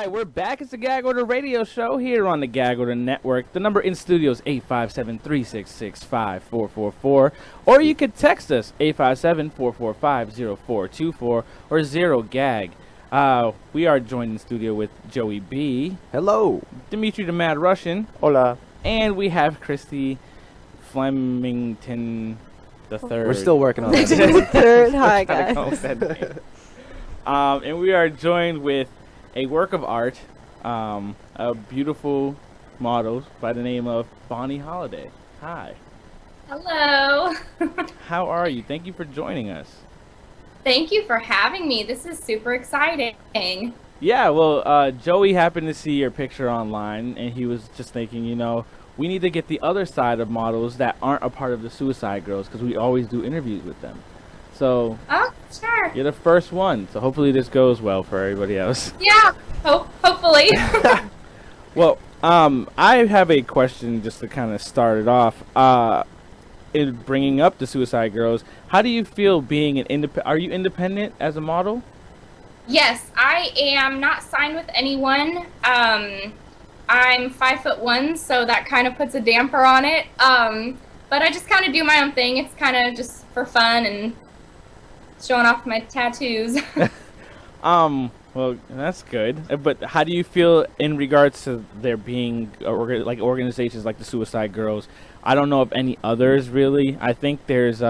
Hi, we're back. It's the Gag Order Radio Show here on the Gag Order Network. The number in studio is 857-366-5444. Or you could text us, 857-445-0424 or 0GAG. We are joined in studio with Joey B. Hello. Dimitri the Mad Russian. Hola. And we have Christy Flemington the Third. We're still working on that. Third. Hi, guys. And we are joined with a work of art, a beautiful model by the name of Bonnie Holliday. Hi. Hello. How are you? Thank you for joining us. Thank you for having me. This is super exciting. Yeah, well, Joey happened to see your picture online, and he was just thinking, you know, we need to get the other side of models that aren't a part of the Suicide Girls, because we always do interviews with them. So, oh, sure. You're the first one, so hopefully this goes well for everybody else. Yeah, hopefully. Well, I have a question just to kind of start it off. In bringing up the Suicide Girls, how do you feel being an are you independent as a model? Yes, I am not signed with anyone. I'm 5'1", so that kind of puts a damper on it. But I just kind of do my own thing. It's kind of just for fun and showing off my tattoos. Well, that's good. But how do you feel in regards to there being like organizations like the Suicide Girls? I don't know of any others really. I think there's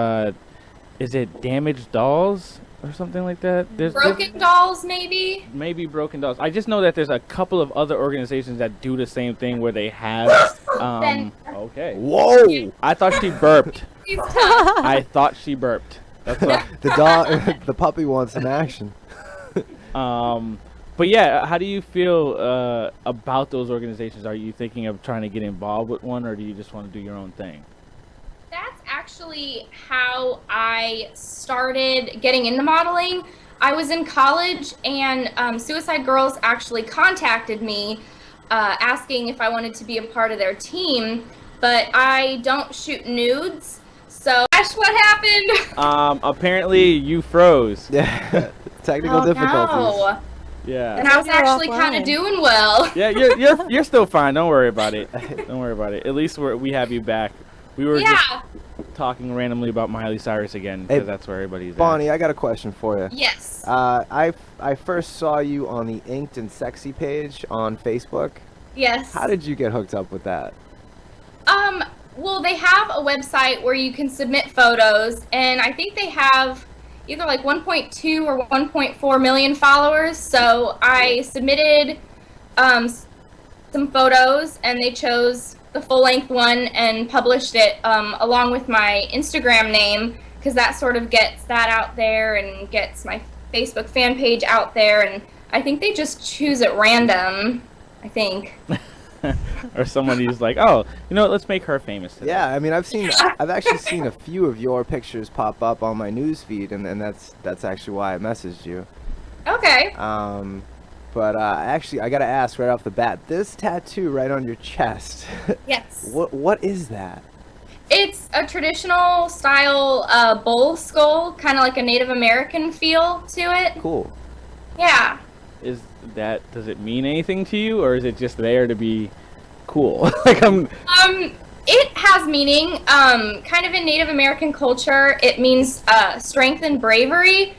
is it Damaged Dolls or something like that? Broken Dolls, maybe? Maybe Broken Dolls. I just know that there's a couple of other organizations that do the same thing where they have okay. Whoa! I thought she burped. I thought she burped. That's what the puppy wants some action. But yeah, how do you feel about those organizations? Are you thinking of trying to get involved with one, or do you just want to do your own thing? That's actually how I started getting into modeling. I was in college, and Suicide Girls actually contacted me asking if I wanted to be a part of their team, but I don't shoot nudes. So that's what happened. Apparently you froze. Yeah, technical difficulties. No. Yeah. And I was actually kind of doing well. Yeah, you're still fine. Don't worry about it. Don't worry about it. At least we have you back. We were just talking randomly about Miley Cyrus again because that's where everybody's Bonnie, at. I got a question for you. Yes. I first saw you on the Inked and Sexy page on Facebook. Yes. How did you get hooked up with that? Well, they have a website where you can submit photos, and I think they have either like 1.2 or 1.4 million followers. So I submitted some photos, and they chose the full-length one and published it along with my Instagram name, because that sort of gets that out there and gets my Facebook fan page out there. And I think they just choose at random, I think. Or somebody who's like, oh, you know what, let's make her famous today. Yeah, I mean, I've actually seen a few of your pictures pop up on my news feed, and that's actually why I messaged you. Okay. But actually, I gotta ask right off the bat, this tattoo right on your chest. Yes. What is that? It's a traditional style bull skull, kind of like a Native American feel to it. Cool. Yeah. Does it mean anything to you, or is it just there to be cool? It has meaning. Kind of in Native American culture, it means strength and bravery.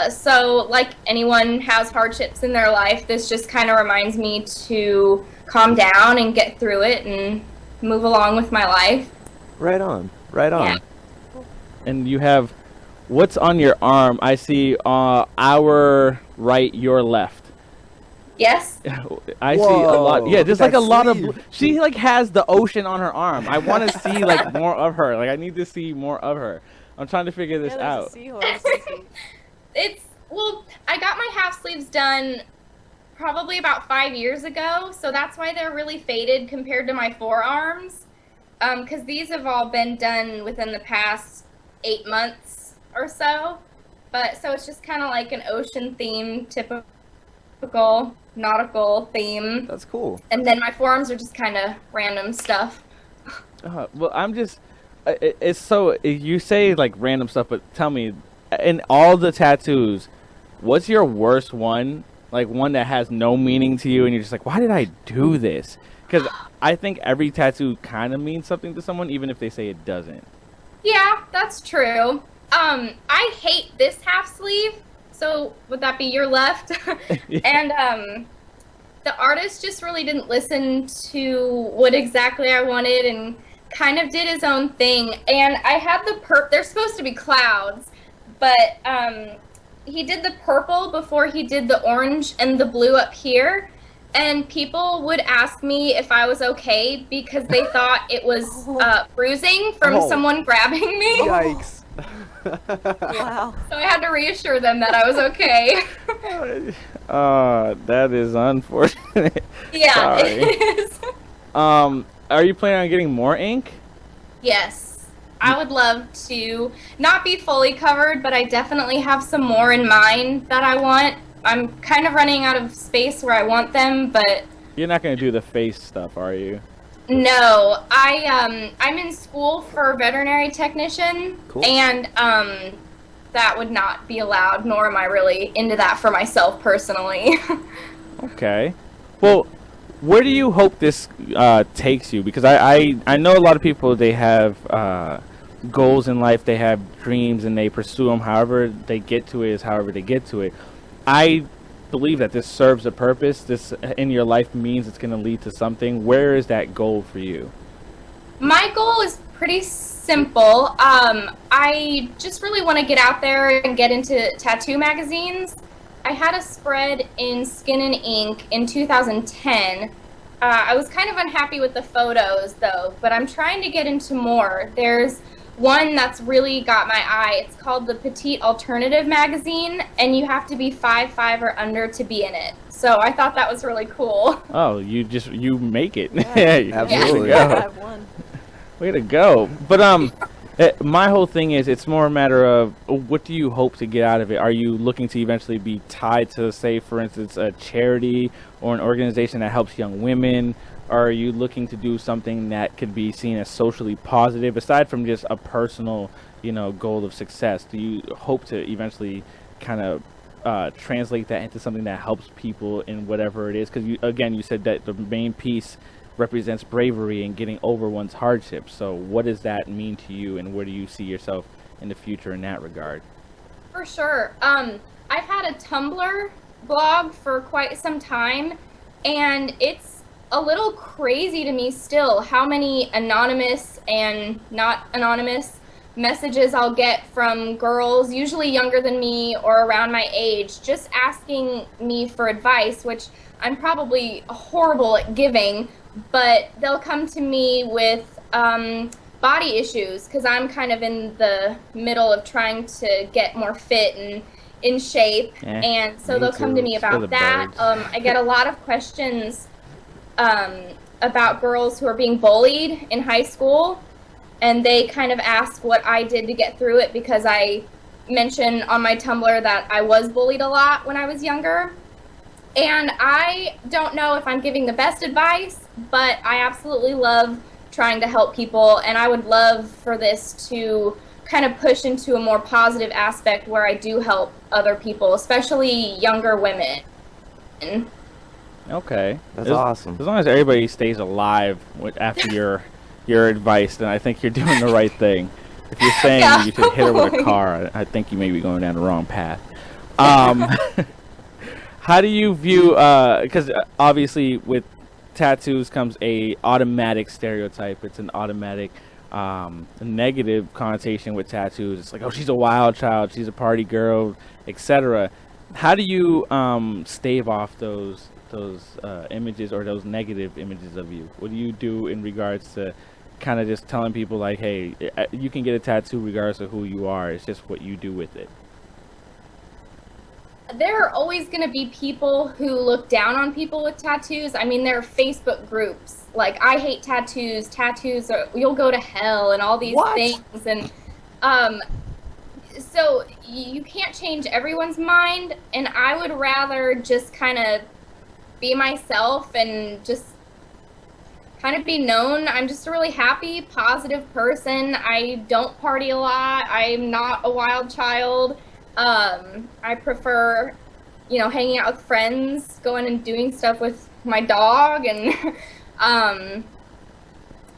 So like anyone has hardships in their life, this just kind of reminds me to calm down and get through it and move along with my life. Right on. Right on. Yeah. And you have, what's on your arm? I see our right, your left. Yes. I see a lot. Yeah, there's like a lot of. sleeve. She like has the ocean on her arm. I want to see like more of her. Like I need to see more of her. I'm trying to figure this out. Well, I got my half sleeves done probably about 5 years ago, so that's why they're really faded compared to my forearms. Because these have all been done within the past 8 months or so. But so it's just kind of like an ocean theme, typical nautical theme. That's cool. And then my forearms are just kind of random stuff. Well, I'm just. It's so you say like random stuff, but tell me, in all the tattoos, what's your worst one, like one that has no meaning to you and you're just like, why did I do this? Because I think every tattoo kind of means something to someone, even if they say it doesn't. Yeah, that's true. I hate this half sleeve, so would that be your left? And the artist just really didn't listen to what exactly I wanted and kind of did his own thing. And I had they're supposed to be clouds, but he did the purple before he did the orange and the blue up here. And people would ask me if I was okay because they thought it was bruising from someone grabbing me. Yikes. Wow. So I had to reassure them that I was okay. That is unfortunate. Yeah, Sorry. it is. Are you planning on getting more ink? Yes. I would love to not be fully covered, but I definitely have some more in mind that I want. I'm kind of running out of space where I want them, but... You're not going to do the face stuff, are you? No. I'm in school for veterinary technician, Cool. and that would not be allowed, nor am I really into that for myself personally. Okay. Well, where do you hope this takes you? Because I know a lot of people, they have goals in life, they have dreams, and they pursue them. However they get to it is however they get to it. I believe that this serves a purpose. This in your life means it's going to lead to something. Where is that goal for you? My goal is pretty simple. I just really want to get out there and get into tattoo magazines. I had a spread in Skin and Ink in 2010. I was kind of unhappy with the photos, though, but I'm trying to get into more. There's one that's really got my eye. It's called the Petite Alternative Magazine, and you have to be 5'5" or under to be in it. So I thought that was really cool. Oh, you make it. Yeah. Absolutely. Way to go. I've won. Way to go. But my whole thing is, it's more a matter of what do you hope to get out of it? Are you looking to eventually be tied to, say, for instance, a charity or an organization that helps young women? Or are you looking to do something that could be seen as socially positive, aside from just a personal, goal of success? Do you hope to eventually kind of translate that into something that helps people in whatever it is? Because you said that the main piece represents bravery and getting over one's hardships. So what does that mean to you, and where do you see yourself in the future in that regard? For sure. I've had a Tumblr blog for quite some time, and it's a little crazy to me still how many anonymous and not anonymous messages I'll get from girls, usually younger than me or around my age, just asking me for advice, which I'm probably horrible at giving, but they'll come to me with body issues because I'm kind of in the middle of trying to get more fit and in shape, and so they'll come to me about that. I get a lot of questions about girls who are being bullied in high school, and they kind of ask what I did to get through it, because I mention on my Tumblr that I was bullied a lot when I was younger. And I don't know if I'm giving the best advice, but I absolutely love trying to help people, and I would love for this to kind of push into a more positive aspect where I do help other people, especially younger women. Okay, That's awesome. As long as everybody stays alive after your advice, then I think you're doing the right thing. If you're saying you should hit her with a car, I think you may be going down the wrong path. How do you view? Because obviously with tattoos comes a automatic stereotype. It's an automatic negative connotation with tattoos. It's like, oh, she's a wild child, she's a party girl, etc. How do you stave off those images or those negative images of you? What do you do in regards to kind of just telling people like, hey, you can get a tattoo regardless of who you are, it's just what you do with it? There are always going to be people who look down on people with tattoos. I mean, there are Facebook groups like, I hate tattoos, you'll go to hell, and all these things. And so you can't change everyone's mind, and I would rather just kind of be myself and just kind of be known. I'm just a really happy, positive person. I don't party a lot. I'm not a wild child. I prefer, hanging out with friends, going and doing stuff with my dog, and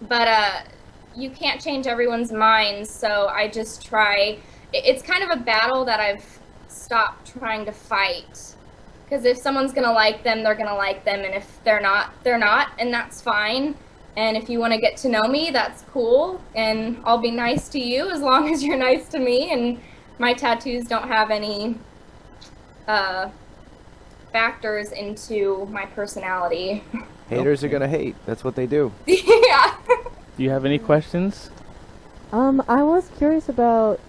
but you can't change everyone's minds, so I just try. It's kind of a battle that I've stopped trying to fight, because if someone's gonna like them, they're gonna like them, and if they're not, they're not, and that's fine. And if you want to get to know me, that's cool, and I'll be nice to you as long as you're nice to me. And my tattoos don't have any factors into my personality. Haters are gonna hate. That's what they do. Yeah. Do you have any questions? I was curious about,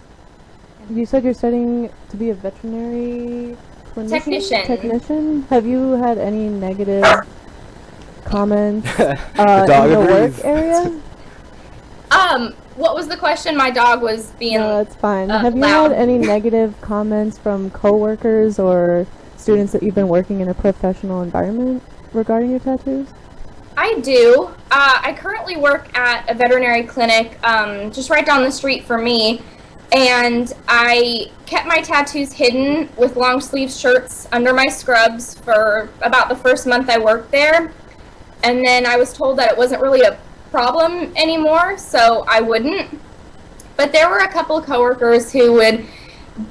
you said you're studying to be a veterinary technician. Have you had any negative comments in the work area? What was the question? My dog was being No, it's fine. Have you loud. had any negative comments from coworkers or students that you've been working in a professional environment regarding your tattoos? I do. I currently work at a veterinary clinic just right down the street from me, and I kept my tattoos hidden with long sleeve shirts under my scrubs for about the first month I worked there, and then I was told that it wasn't really a problem anymore, so I wouldn't. But there were a couple of coworkers who would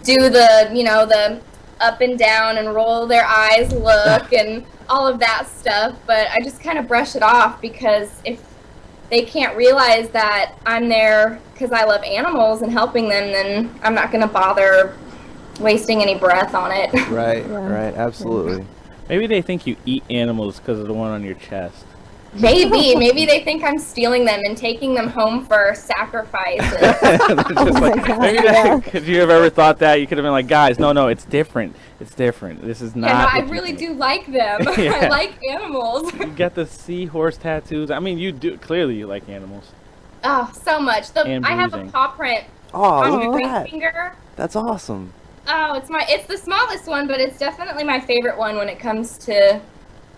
do the, the up and down and roll their eyes look and all of that stuff, but I just kind of brush it off, because if they can't realize that I'm there because I love animals and helping them, then I'm not going to bother wasting any breath on it. Right, Yeah. right, absolutely. Maybe they think you eat animals because of the one on your chest. Maybe they think I'm stealing them and taking them home for sacrifices. Just like, God, maybe yeah. could you have ever thought that? You could have been like, guys, no, it's different. It's different. This is not. Yeah, no, I what you really think." do like them. Yeah. I like animals. You got the seahorse tattoos. I mean, you do clearly you like animals. Oh, so much. And I have a bruising. paw print Oh, on look my at ring that. finger. That's awesome. Oh, it's the smallest one, but it's definitely my favorite one when it comes to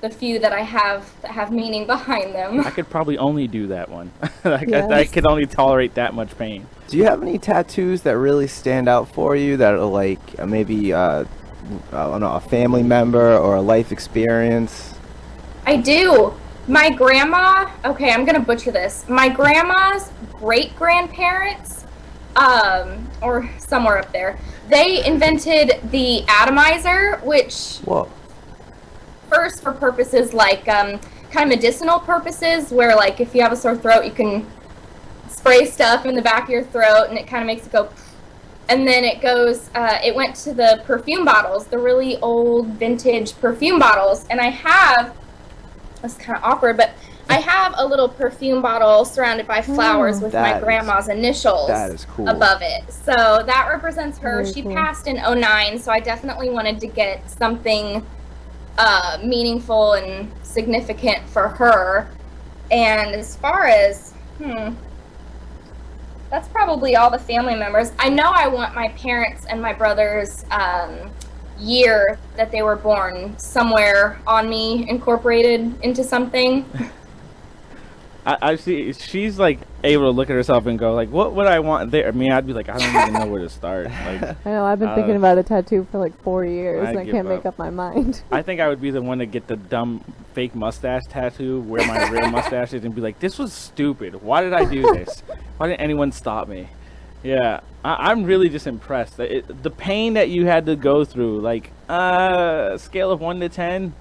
the few that I have that have meaning behind them. I could probably only do that one. Like, Yes. I could only tolerate that much pain. Do you have any tattoos that really stand out for you that are like maybe I don't know, a family member or a life experience? I do. My grandma, okay, I'm gonna butcher this. My grandma's great-grandparents, or somewhere up there, they invented the atomizer, which Whoa. first for purposes like kind of medicinal purposes, where like if you have a sore throat, you can spray stuff in the back of your throat and it kind of makes it go. And then it goes, it went to the perfume bottles, the really old vintage perfume bottles. And I have, it's kind of awkward, but I have a little perfume bottle surrounded by flowers with my That is- grandma's initials That is cool. above it. So that represents her. Very She cool. passed in '09, so I definitely wanted to get something meaningful and significant for her. And as far as, that's probably all the family members. I know I want my parents and my brother's year that they were born somewhere on me, incorporated into something. I see. She's like able to look at herself and go like, "What would I want there?" I mean, I'd be like, "I don't even know where to start." Like, I know, I've been thinking about a tattoo for like 4 years and I give can't up. make up my mind. I think I would be the one to get the dumb fake mustache tattoo, wear my real mustache, and be like, "This was stupid. Why did I do this? Why didn't anyone stop me?" Yeah, I'm really just impressed. The pain that you had to go through, like, scale of 1 to 10.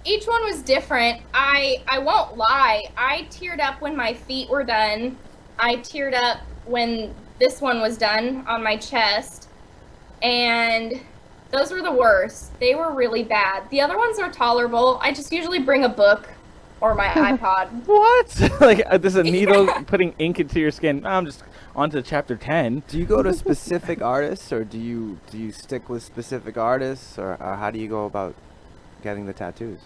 Each one was different. I won't lie. I teared up when my feet were done. I teared up when this one was done on my chest. And those were the worst. They were really bad. The other ones are tolerable. I just usually bring a book or my iPod. What? Like, there's a needle putting ink into your skin. I'm just on to chapter 10. Do you go to specific artists, or do you stick with specific artists, or how do you go about getting the tattoos?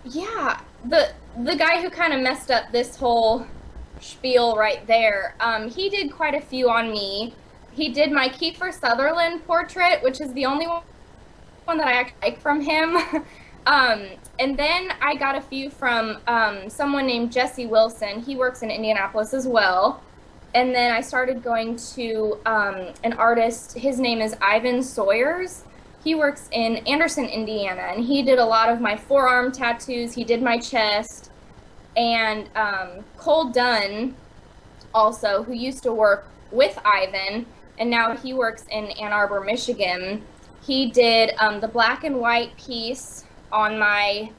Yeah, the guy who kind of messed up this whole spiel right there, he did quite a few on me. He did my Kiefer Sutherland portrait, which is the only one that I actually like from him. And then I got a few from someone named Jesse Wilson. He works in Indianapolis as well. And then I started going to an artist. His name is Ivan Sawyers. He works in Anderson, Indiana, and he did a lot of my forearm tattoos. He did my chest. And Cole Dunn, also, who used to work with Ivan, and now he works in Ann Arbor, Michigan. He did the black and white piece on my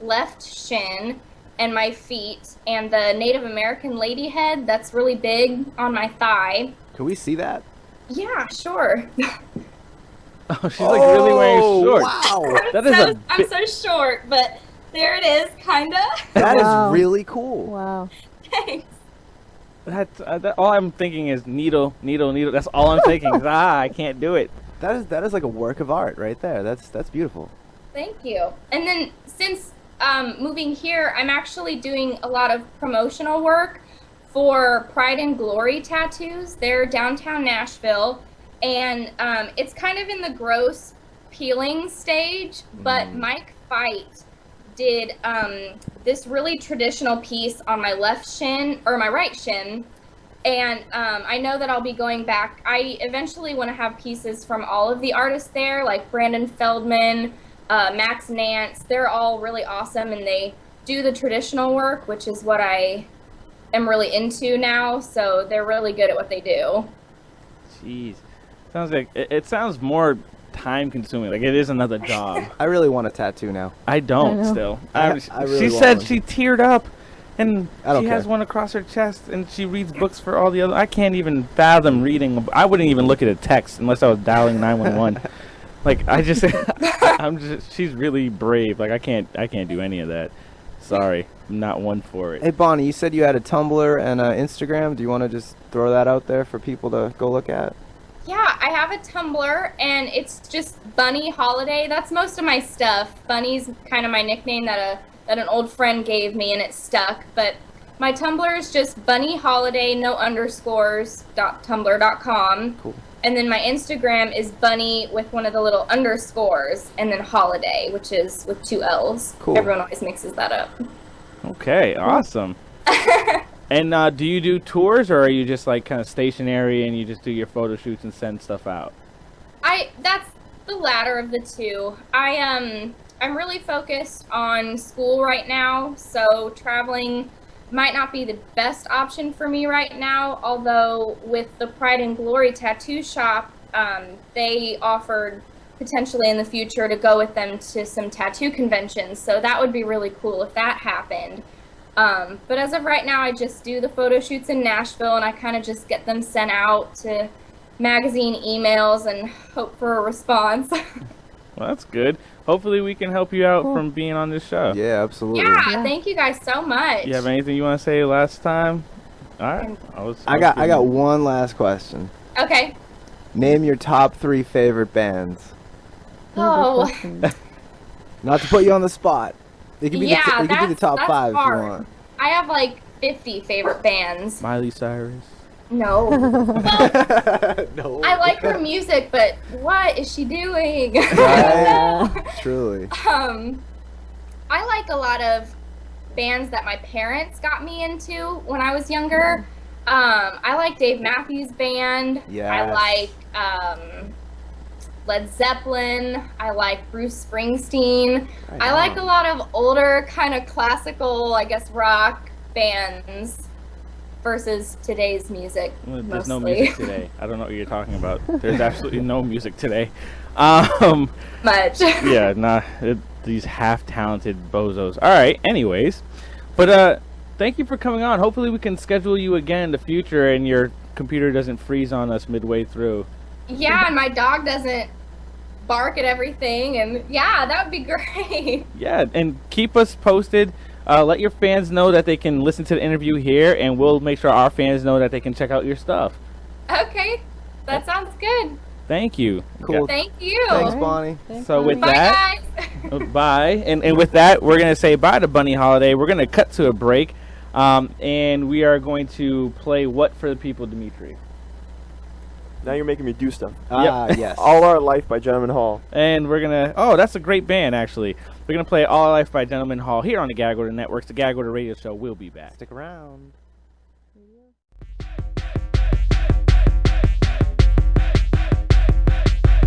left shin and my feet, and the Native American lady head that's really big on my thigh. Can we see that? Yeah, sure. Oh, she's like really wearing shorts. Wow. I'm so short, but there it is, kinda. That Wow. is really cool. Wow. Thanks. That all I'm thinking is needle, needle, needle. That's all I'm thinking. I can't do it. That is like a work of art right there. That's beautiful. Thank you. And then since moving here, I'm actually doing a lot of promotional work for Pride and Glory Tattoos. They're downtown Nashville, and it's kind of in the gross peeling stage, but Mike Fight did this really traditional piece on my left shin, or my right shin, and I know that I'll be going back. I eventually want to have pieces from all of the artists there, like Brandon Feldman, Max Nance. They're all really awesome, and they do the traditional work, which is what I am really into now, so they're really good at what they do. Jeez, sounds like it sounds more time consuming. Like it is another job. I really want a tattoo now. I don't I know. still. I really She want said one. she teared up, and I don't she has care. one across her chest, and she reads books for all the other. I can't even fathom reading. I wouldn't even look at a text unless I was dialing 911. Like I just, I'm just. She's really brave. Like I can't do any of that. Sorry, I'm not one for it. Hey Bonnie, you said you had a Tumblr and Instagram. Do you want to just throw that out there for people to go look at? Yeah, I have a Tumblr, and it's just Bunny Holliday. That's most of my stuff. Bunny's kind of my nickname that an old friend gave me, and it stuck. But my Tumblr is just Bunny Holliday, no underscores, .tumblr.com. Cool. And then my Instagram is Bunny with one of the little underscores, and then Holiday, which is with 2 L's. Cool. Everyone always mixes that up. Okay, awesome. And do you do tours, or are you just like kind of stationary and you just do your photo shoots and send stuff out? That's the latter of the two. I'm really focused on school right now, so traveling might not be the best option for me right now, although with the Pride and Glory tattoo shop, they offered potentially in the future to go with them to some tattoo conventions, so that would be really cool if that happened. But as of right now, I just do the photo shoots in Nashville, and I kind of just get them sent out to magazine emails and hope for a response. Well, that's good. Hopefully we can help you out from being on this show. Yeah, absolutely. Yeah, thank you guys so much. You have anything you want to say last time? All right. I got one last question. Okay. Name your top 3 favorite bands. Oh, Not to put you on the spot. It could be yeah, it could be the top that's 5 hard. if you want. I have like 50 favorite bands. Miley Cyrus. No. No. I like her music, but what is she doing? Right? Truly. I like a lot of bands that my parents got me into when I was younger. I like Dave Matthews Band. Yes. I like Led Zeppelin. I like Bruce Springsteen. Right I like on. a lot of older kind of classical, I guess, rock bands versus today's music. Well, there's mostly. no music today. I don't know what you're talking about. There's absolutely no music today. Much. Yeah. These half-talented bozos. All right. Anyways, but thank you for coming on. Hopefully we can schedule you again in the future, and your computer doesn't freeze on us midway through. Yeah, and my dog doesn't bark at everything, and yeah, that would be great. Yeah, and keep us posted. Let your fans know that they can listen to the interview here, and we'll make sure our fans know that they can check out your stuff. Okay, that sounds good. Thank you. Cool. Thank you. Thanks, Bonnie. Thanks, So with Bonnie. Bye, that, guys. bye. And with that, we're going to say bye to Bunny Holiday. We're going to cut to a break, and we are going to play What for the People, Dimitri. Now you're making me do stuff. Ah, yes. All Our Life by Gentleman Hall. And we're going to, oh, that's a great band, actually. We're going to play All Our Life by Gentleman Hall here on the Gag Order Networks. The Gag Order Radio Show will be back. Stick around.